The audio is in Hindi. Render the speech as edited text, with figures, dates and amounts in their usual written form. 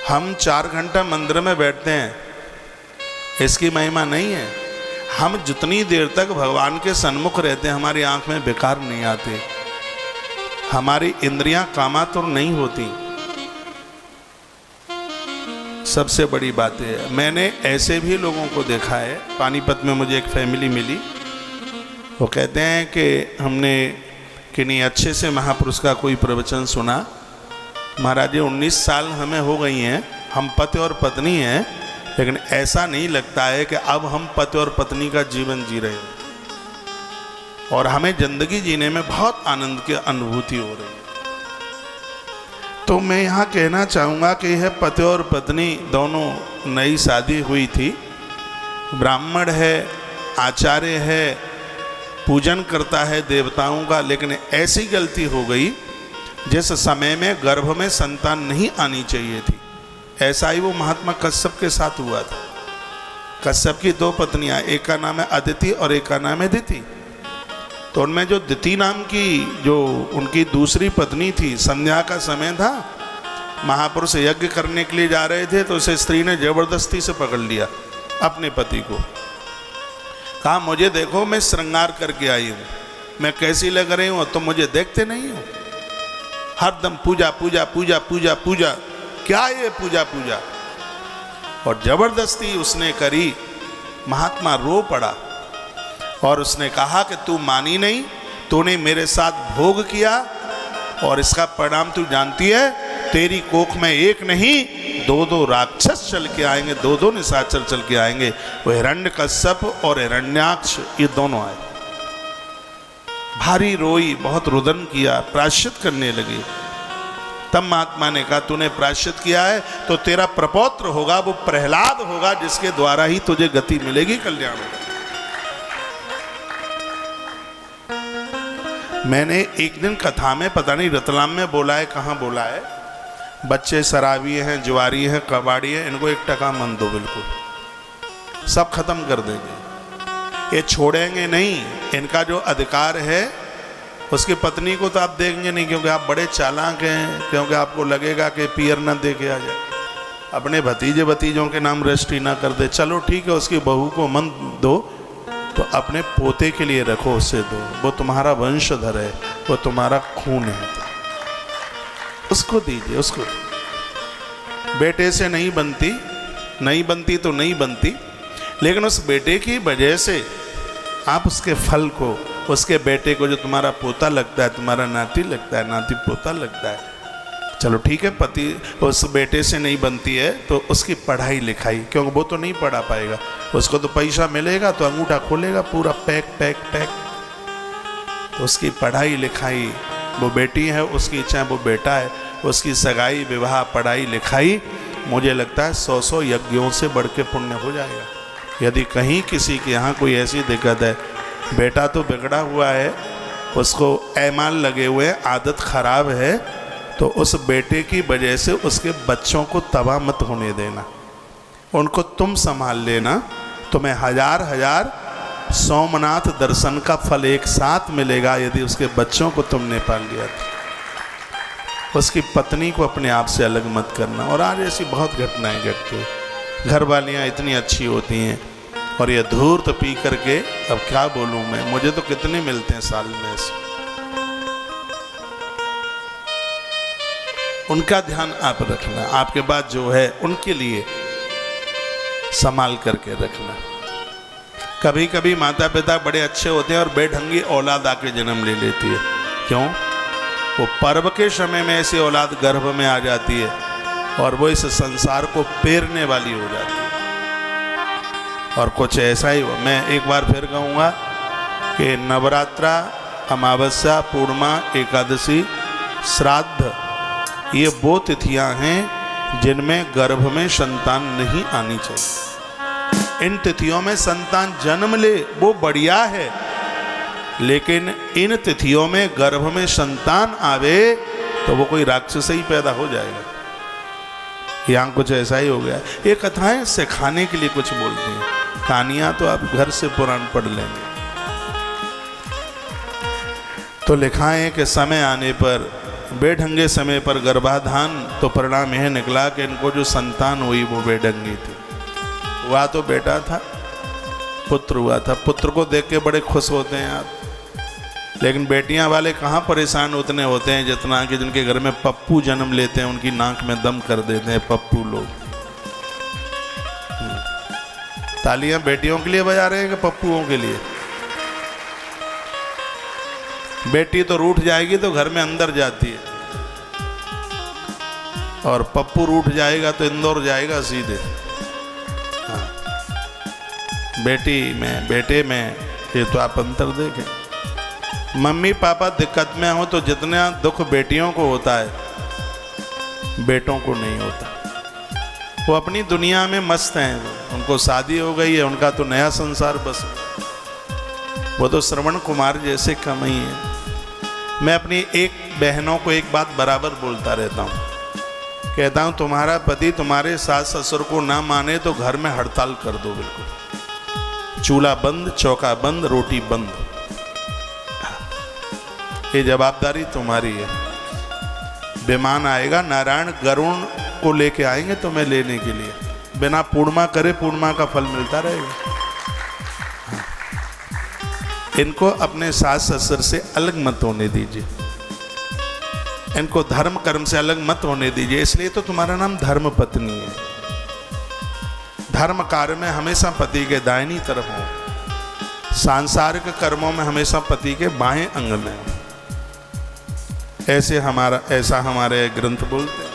हम 4 घंटा मंदिर में बैठते हैं, इसकी महिमा नहीं है। हम जितनी देर तक भगवान के सन्मुख रहते हैं हमारी आंख में बेकार नहीं आते, हमारी इंद्रियां कामातुर नहीं होती। सबसे बड़ी बात है, मैंने ऐसे भी लोगों को देखा है। पानीपत में मुझे एक फैमिली मिली, वो कहते हैं कि हमने किन्हीं अच्छे से महापुरुष का कोई प्रवचन सुना। महाराज जी 19 साल हमें हो गई हैं, हम पति और पत्नी हैं, लेकिन ऐसा नहीं लगता है कि अब हम पति और पत्नी का जीवन जी रहे हैं और हमें जिंदगी जीने में बहुत आनंद की अनुभूति हो रही है। तो मैं यहाँ कहना चाहूँगा कि यह पति और पत्नी दोनों नई शादी हुई थी, ब्राह्मण है, आचार्य है, पूजन करता है देवताओं का, लेकिन ऐसी गलती हो गई जिस समय में गर्भ में संतान नहीं आनी चाहिए थी। ऐसा ही वो महात्मा कश्यप के साथ हुआ था। कश्यप की 2 पत्नियां, एक का नाम है अदिति और एक का नाम है दिति। तो उनमें जो दिति नाम की जो उनकी दूसरी पत्नी थी, संध्या का समय था, महापुरुष यज्ञ करने के लिए जा रहे थे, तो उसे स्त्री ने जबरदस्ती से पकड़ लिया अपने पति को। कहा मुझे देखो, मैं श्रृंगार करके आई हूँ, मैं कैसी लग रही हूँ, तुम मुझे देखते नहीं हो। हरदम पूजा पूजा पूजा पूजा पूजा, क्या ये पूजा पूजा। और जबरदस्ती उसने करी। महात्मा रो पड़ा और उसने कहा कि तू मानी नहीं, तूने मेरे साथ भोग किया और इसका परिणाम तू जानती है, तेरी कोख में एक नहीं 2 राक्षस चल के आएंगे, 2 निशाचर चल के आएंगे। वो हिरण्यकश्यप और हिरण्याक्ष, ये दोनों आए। भारी रोई, बहुत रुदन किया, प्रायश्चित करने लगी। तब महात्मा ने कहा तूने प्रायश्चित किया है तो तेरा प्रपौत्र होगा, वो प्रहलाद होगा, जिसके द्वारा ही तुझे गति मिलेगी, कल्याण होगा। मैंने एक दिन कथा में, पता नहीं रतलाम में बोला है, कहाँ बोला है, बच्चे शराबी हैं, जुआरी हैं, कबाड़ी हैं, इनको 1 टका मन दो, बिल्कुल सब खत्म कर देंगे, ये छोड़ेंगे नहीं। इनका जो अधिकार है, उसकी पत्नी को तो आप देंगे नहीं, क्योंकि आप बड़े चालाक हैं, क्योंकि आपको लगेगा कि पियर न दे के आ जाए, अपने भतीजे भतीजों के नाम रजिस्ट्री ना कर दे। चलो ठीक है, उसकी बहू को मन दो, तो अपने पोते के लिए रखो, उससे दो, वो तुम्हारा वंशधर है, वो तुम्हारा खून है, तो उसको दीजिए। उसको बेटे से नहीं बनती, नहीं बनती तो नहीं बनती, लेकिन उस बेटे की वजह से आप उसके फल को, उसके बेटे को, जो तुम्हारा पोता लगता है, तुम्हारा नाती लगता है, नाती पोता लगता है, चलो ठीक है, पति उस बेटे से नहीं बनती है तो उसकी पढ़ाई लिखाई, क्योंकि वो तो नहीं पढ़ा पाएगा, उसको तो पैसा मिलेगा तो अंगूठा खोलेगा पूरा पैक पैक पैक, तो उसकी पढ़ाई लिखाई, वो बेटी है उसकी, चाहे वो बेटा है, उसकी सगाई विवाह पढ़ाई लिखाई, मुझे लगता है 100 यज्ञों से बढ़ के पुण्य हो जाएगा। यदि कहीं किसी के यहाँ कोई ऐसी दिक्कत है, बेटा तो बिगड़ा हुआ है, उसको ऐमाल लगे हुए हैं, आदत खराब है, तो उस बेटे की वजह से उसके बच्चों को तबाह मत होने देना, उनको तुम संभाल लेना। तुम्हें 1000 सोमनाथ दर्शन का फल एक साथ मिलेगा यदि उसके बच्चों को तुमने पाल लिया तो। उसकी पत्नी को अपने आप से अलग मत करना। और आज ऐसी बहुत घटनाएं घटती हैं, घर वालियाँ इतनी अच्छी होती हैं और ये धूर्त पी करके, अब क्या बोलूँ मैं, मुझे तो कितने मिलते हैं साल में ऐसे। उनका ध्यान आप रखना, आपके बाद जो है उनके लिए संभाल करके रखना। कभी कभी माता पिता बड़े अच्छे होते हैं और बेढंगी औलाद आके जन्म ले लेती है। क्यों? वो पर्व के समय में ऐसी औलाद गर्भ में आ जाती है और वो इस संसार को पेरने वाली हो जाती है। और कुछ ऐसा ही, मैं एक बार फिर कहूँगा कि नवरात्रा, अमावस्या, पूर्णिमा, एकादशी, श्राद्ध, ये वो तिथियां हैं जिनमें गर्भ में संतान नहीं आनी चाहिए। इन तिथियों में संतान जन्म ले वो बढ़िया है, लेकिन इन तिथियों में गर्भ में संतान आवे तो वो कोई राक्षस ही पैदा हो जाएगा। यहाँ कुछ ऐसा ही हो गया। ये कथाएं सिखाने के लिए कुछ बोलती हैं, कहानियाँ तो आप घर से पुराण पढ़ लेंगे। तो लिखा है कि समय आने पर बेढंगे समय पर गर्भाधान, तो परिणाम यह निकला कि इनको जो संतान हुई वो बेढंगी थी। हुआ तो बेटा था, पुत्र हुआ था। पुत्र को देख के बड़े खुश होते हैं आप, लेकिन बेटियां वाले कहाँ परेशान उतने होते हैं जितना कि जिनके घर में पप्पू जन्म लेते हैं उनकी नाक में दम कर देते हैं पप्पू लोग। तालियां बेटियों के लिए बजा रहे हैं कि पप्पुओं के लिए? बेटी तो रूठ जाएगी तो घर में अंदर जाती है, और पप्पू रूठ जाएगा तो इंदौर जाएगा सीधे। हाँ। बेटी में बेटे में ये तो आप अंतर देखें। मम्मी पापा दिक्कत में हो तो जितना दुख बेटियों को होता है बेटों को नहीं होता। वो अपनी दुनिया में मस्त हैं, उनको शादी हो गई है, उनका तो नया संसार बस। वो तो श्रवण कुमार जैसे कम ही है। मैं अपनी एक बहनों को एक बात बराबर बोलता रहता हूँ, कहता हूँ तुम्हारा पति तुम्हारे सास ससुर को ना माने तो घर में हड़ताल कर दो, बिल्कुल चूल्हा बंद, चौका बंद, रोटी बंद। ये जवाबदारी तुम्हारी है। विमान आएगा, नारायण गरुण को लेके आएंगे तुम्हें लेने के लिए, बिना पूर्णिमा करे पूर्णिमा का फल मिलता रहेगा। इनको अपने सास ससुर से अलग मत होने दीजिए, इनको धर्म कर्म से अलग मत होने दीजिए। इसलिए तो तुम्हारा नाम धर्म पत्नी है। धर्म कार्य में हमेशा पति के दाहिनी तरफ हो, सांसारिक कर्मों में हमेशा पति के बाएं अंग में हो। ऐसा हमारे ग्रंथ बोलते हैं।